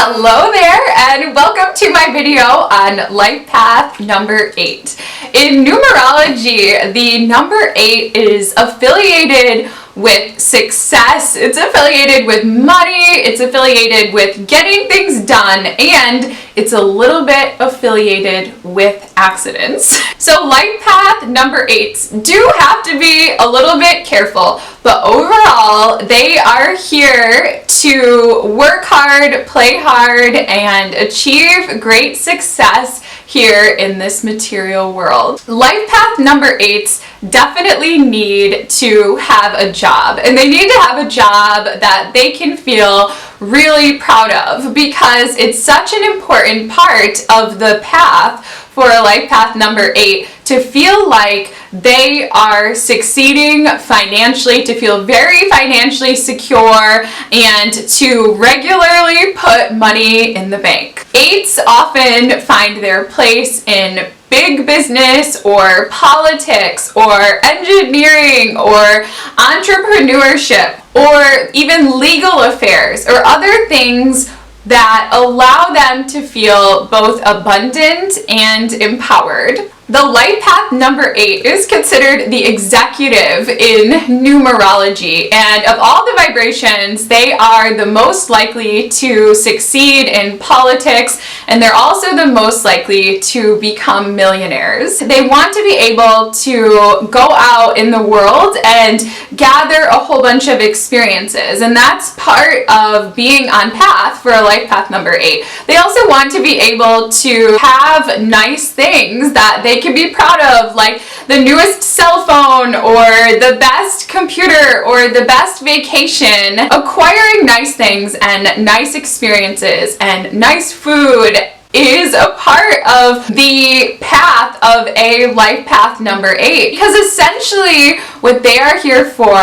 Hello there and welcome to my video on life path number 8. In numerology, the number 8 is affiliated with success, it's affiliated with money, it's affiliated with getting things done, and it's a little bit affiliated with accidents. So life path number 8s do have to be a little bit careful, but overall they are here to work hard, play hard, and achieve great success here in this material world. Life path number 8s definitely need to have a job, and they need to have a job that they can feel really proud of, because it's such an important part of the path for a life path number 8 to feel like they are succeeding financially, to feel very financially secure, and to regularly put money in the bank. 8s often find their place in big business or politics or engineering or entrepreneurship or even legal affairs or other things that allow them to feel both abundant and empowered. The life path number 8 is considered the executive in numerology, and of all the vibrations, they are the most likely to succeed in politics, and they're also the most likely to become millionaires. They want to be able to go out in the world and gather a whole bunch of experiences, and that's part of being on path for a life path number 8. They also want to be able to have nice things that they can be proud of, like the newest cell phone or the best computer or the best vacation. Acquiring nice things and nice experiences and nice food is a part of the path of a life path number 8, because essentially what they are here for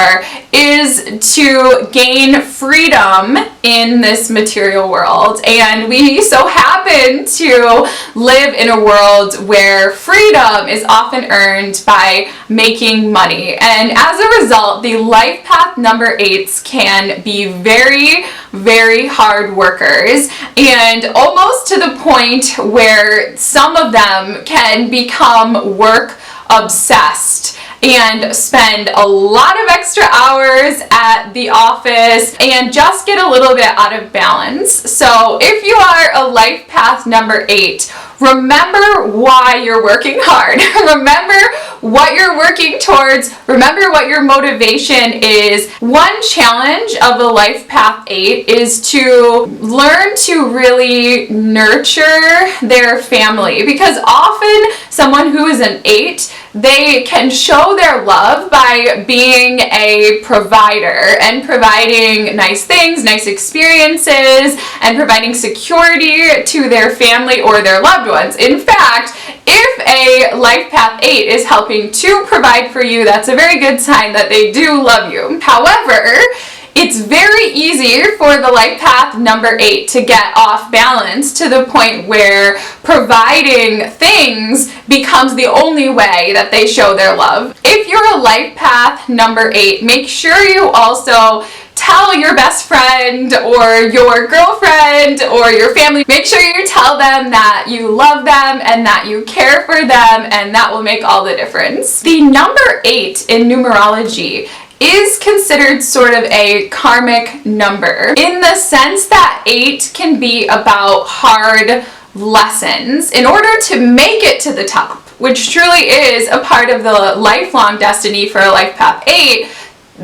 is to gain freedom in this material world, and we so happen to live in a world where freedom is often earned by making money, and as a result the life path number 8s can be very hard workers, and almost to the point where some of them can become work obsessed and spend a lot of extra hours at the office and just get a little bit out of balance. So if you are a life path number 8, remember why you're working hard. Remember what you're working towards. Remember what your motivation is. One challenge of a life path 8 is to learn to really nurture their family, because often someone who is an 8, they can show their love by being a provider and providing nice things, nice experiences, and providing security to their family or their loved ones. In fact, if a life path 8 is helping to provide for you, that's a very good sign that they do love you. However, it's very easy for the life path number 8 to get off balance to the point where providing things becomes the only way that they show their love. If you're a life path number 8, make sure you also tell your best friend or your girlfriend or your family, make sure you tell them that you love them and that you care for them, and that will make all the difference. The number 8 in numerology is considered sort of a karmic number, in the sense that 8 can be about hard lessons in order to make it to the top, which truly is a part of the lifelong destiny for a life path 8.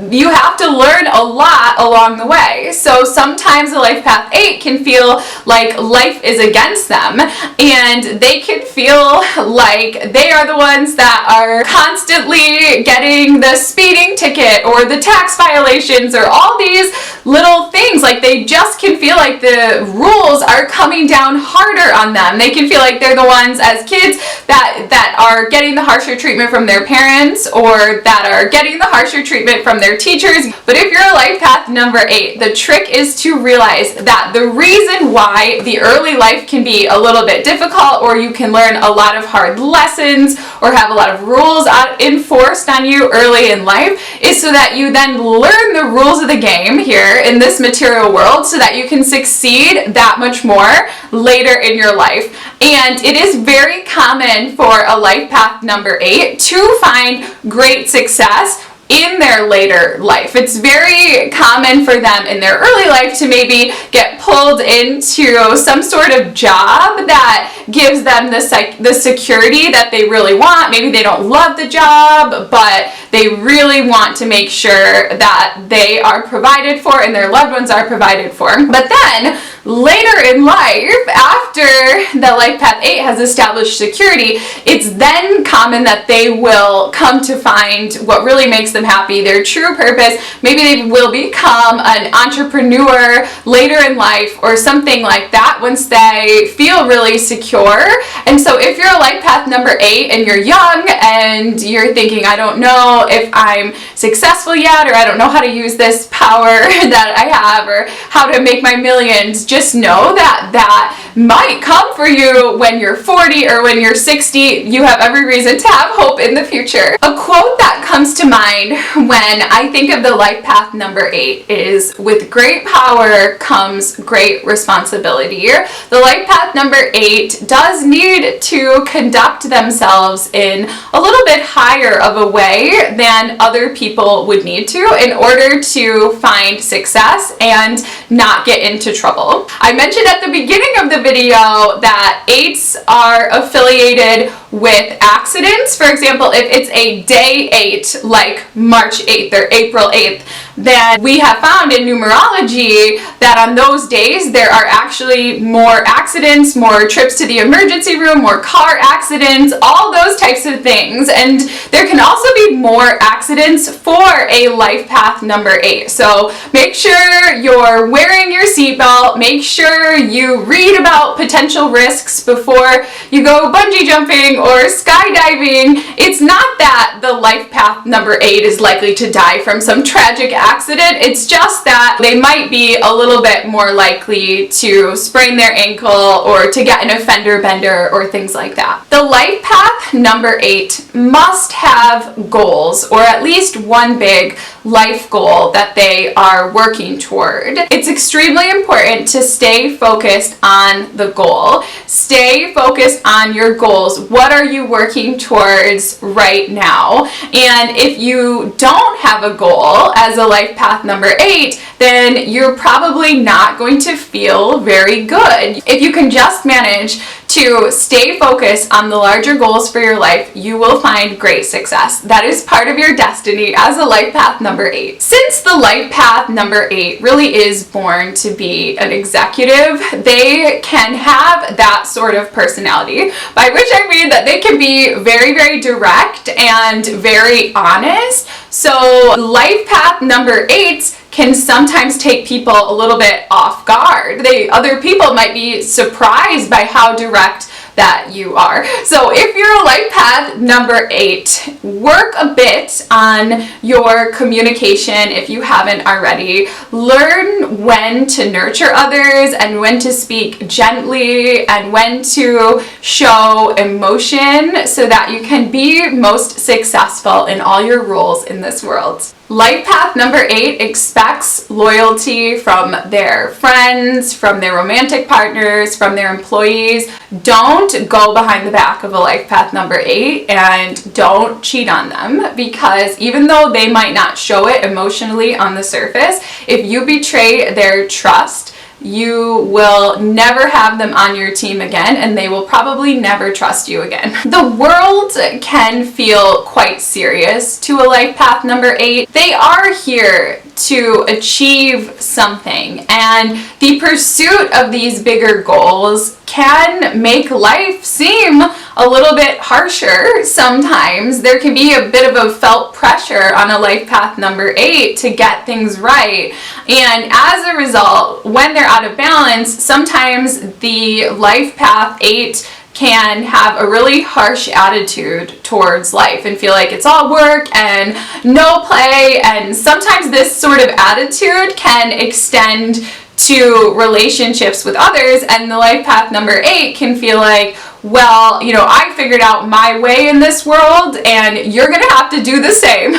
You have to learn a lot along the way. So sometimes a life path 8 can feel like life is against them, and they can feel like they are the ones that are constantly getting the speeding ticket or the tax violations or all these little things. Like, they just can feel like the rules are coming down harder on them. They can feel like they're the ones as kids that are getting the harsher treatment from their parents, or that are getting the harsher treatment from their teachers. But if you're a life path number 8, the trick is to realize that the reason why the early life can be a little bit difficult, or you can learn a lot of hard lessons or have a lot of rules enforced on you early in life, is so that you then learn the rules of the game here in this material world so that you can succeed that much more later in your life. And it is very common for a life path number 8 to find great success in their later life. It's very common for them in their early life to maybe get pulled into some sort of job that gives them the security that they really want. Maybe they don't love the job, but they really want to make sure that they are provided for and their loved ones are provided for. But then later in life, after the life path 8 has established security, it's then common that they will come to find what really makes them happy, their true purpose. Maybe they will become an entrepreneur later in life or something like that once they feel really secure. And so if you're a life path number 8 and you're young and you're thinking, I don't know if I'm successful yet, or I don't know how to use this power that I have, or how to make my millions, just know that that might come for you when you're 40 or when you're 60. You have every reason to have hope in the future. A quote that comes to mind when I think of the life path number 8 is, with great power comes great responsibility. The life path number 8 does need to conduct themselves in a little bit higher of a way than other people would need to in order to find success and not get into trouble. I mentioned at the beginning of the video that 8s are affiliated with accidents. For example, if it's a day 8, like March 8th or April 8th, then we have found in numerology that on those days there are actually more accidents, more trips to the emergency room, more car accidents, all those types of things. And there can also be more accidents for a life path number 8. So make sure you're wearing your seatbelt, make sure you read about potential risks before you go bungee jumping or skydiving. It's not that the life path number 8 is likely to die from some tragic accident. It's just that they might be a little bit more likely to sprain their ankle or to get an fender bender or things like that. The life path number 8 must have goals, or at least one big life goal that they are working toward. It's extremely important to stay focused on the goal. Stay focused on your goals. What are you working towards right now? And if you don't have a goal as a life path number 8, then you're probably not going to feel very good. If you can just manage to stay focused on the larger goals for your life, you will find great success. That is part of your destiny as a life path number 8. Since the life path number 8 really is born to be an executive, they can have that sort of personality, by which I mean that they can be very, very direct and very honest. So life path number 8s can sometimes take people a little bit off guard. Other people might be surprised by how direct that you are. So if you're a life path number 8, work a bit on your communication if you haven't already. Learn when to nurture others and when to speak gently and when to show emotion so that you can be most successful in all your roles in this world. Life path number 8 expects loyalty from their friends, from their romantic partners, from their employees. Don't go behind the back of a life path number 8 and don't cheat on them, because even though they might not show it emotionally on the surface, if you betray their trust, you will never have them on your team again, and they will probably never trust you again. The world can feel quite serious to a life path number 8. They are here to achieve something, and the pursuit of these bigger goals can make life seem a little bit harsher sometimes. There can be a bit of a felt pressure on a life path number 8 to get things right, and as a result, when they're out of balance, sometimes the life path 8 can have a really harsh attitude towards life and feel like it's all work and no play. And sometimes this sort of attitude can extend to relationships with others, and the life path number 8 can feel like, well, I figured out my way in this world and you're gonna have to do the same.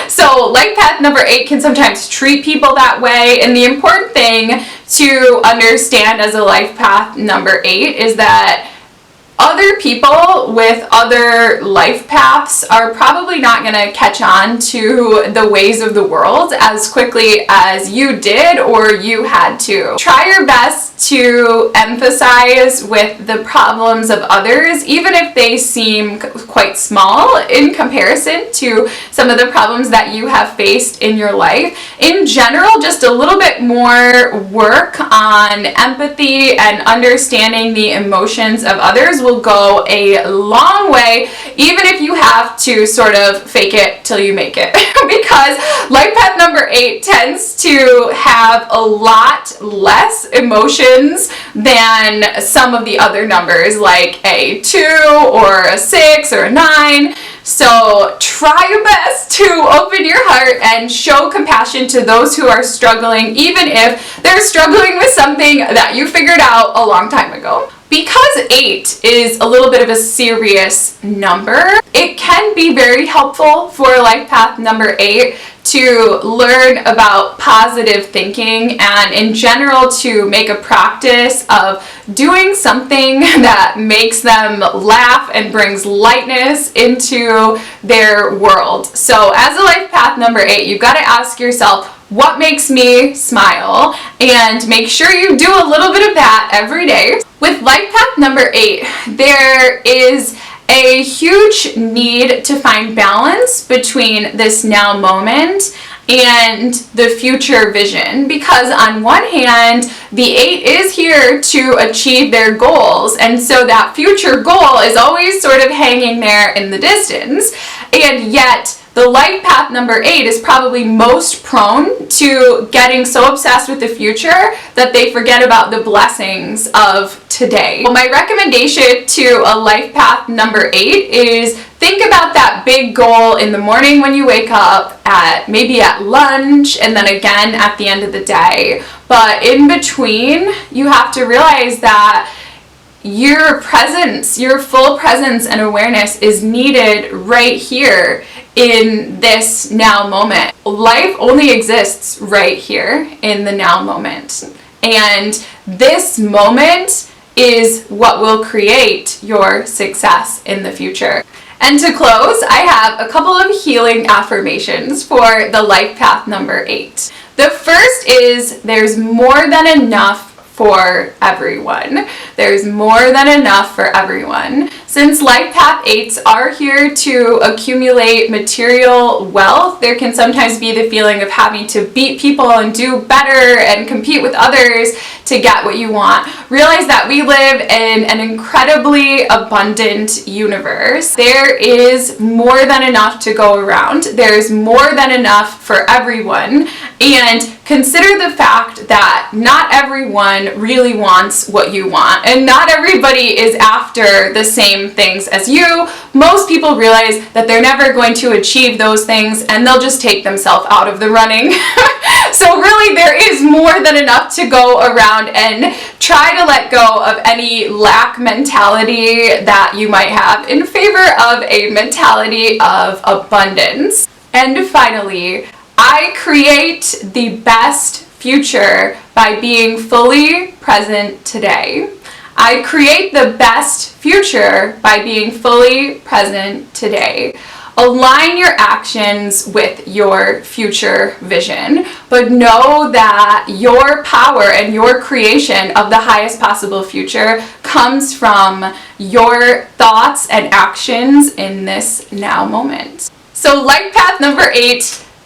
So life path number 8 can sometimes treat people that way, and the important thing to understand as a life path number 8 is that other people with other life paths are probably not going to catch on to the ways of the world as quickly as you did or you had to. Try your best to emphasize with the problems of others, even if they seem quite small in comparison to some of the problems that you have faced in your life. In general, just a little bit more work on empathy and understanding the emotions of others will go a long way, even if you have to sort of fake it till you make it. Because life path number 8 tends to have a lot less emotions than some of the other numbers, like a 2 or a 6 or a 9. So try your best to open your heart and show compassion to those who are struggling, even if they're struggling with something that you figured out a long time ago. Because 8 is a little bit of a serious number, it can be very helpful for life path number 8 to learn about positive thinking and in general to make a practice of doing something that makes them laugh and brings lightness into their world. So as a life path number 8, you've got to ask yourself, what makes me smile? And make sure you do a little bit of that every day. With life path number 8, there is a huge need to find balance between this now moment and the future vision, because on one hand, the 8 is here to achieve their goals, and so that future goal is always sort of hanging there in the distance, and yet the life path number 8 is probably most prone to getting so obsessed with the future that they forget about the blessings of today. Well, my recommendation to a life path number 8 is think about that big goal in the morning when you wake up, maybe at lunch, and then again at the end of the day. But in between, you have to realize that your presence, your full presence and awareness is needed right here in this now moment. Life only exists right here in the now moment. And this moment is what will create your success in the future. And to close, I have a couple of healing affirmations for the life path number 8. The first is, there's more than enough for everyone. There's more than enough for everyone. Since life path 8s are here to accumulate material wealth, there can sometimes be the feeling of having to beat people and do better and compete with others to get what you want. Realize that we live in an incredibly abundant universe. There is more than enough to go around. There's more than enough for everyone. And consider the fact that not everyone really wants what you want, and not everybody is after the same things as you. Most people realize that they're never going to achieve those things, and they'll just take themselves out of the running. So really, there is more than enough to go around, and try to let go of any lack mentality that you might have in favor of a mentality of abundance. And finally, I create the best future by being fully present today. I create the best future by being fully present today. Align your actions with your future vision, but know that your power and your creation of the highest possible future comes from your thoughts and actions in this now moment. So life path number 8,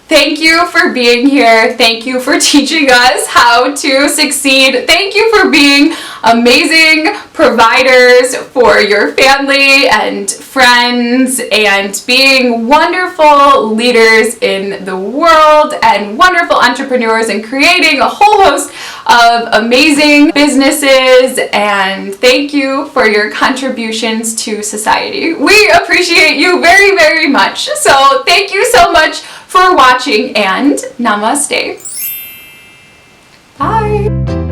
thank you for being here. Thank you for teaching us how to succeed. Thank you for being amazing providers for your family and friends, and being wonderful leaders in the world and wonderful entrepreneurs, and creating a whole host of amazing businesses. And thank you for your contributions to society. We appreciate you very, very much. So thank you so much for watching, and namaste. Bye.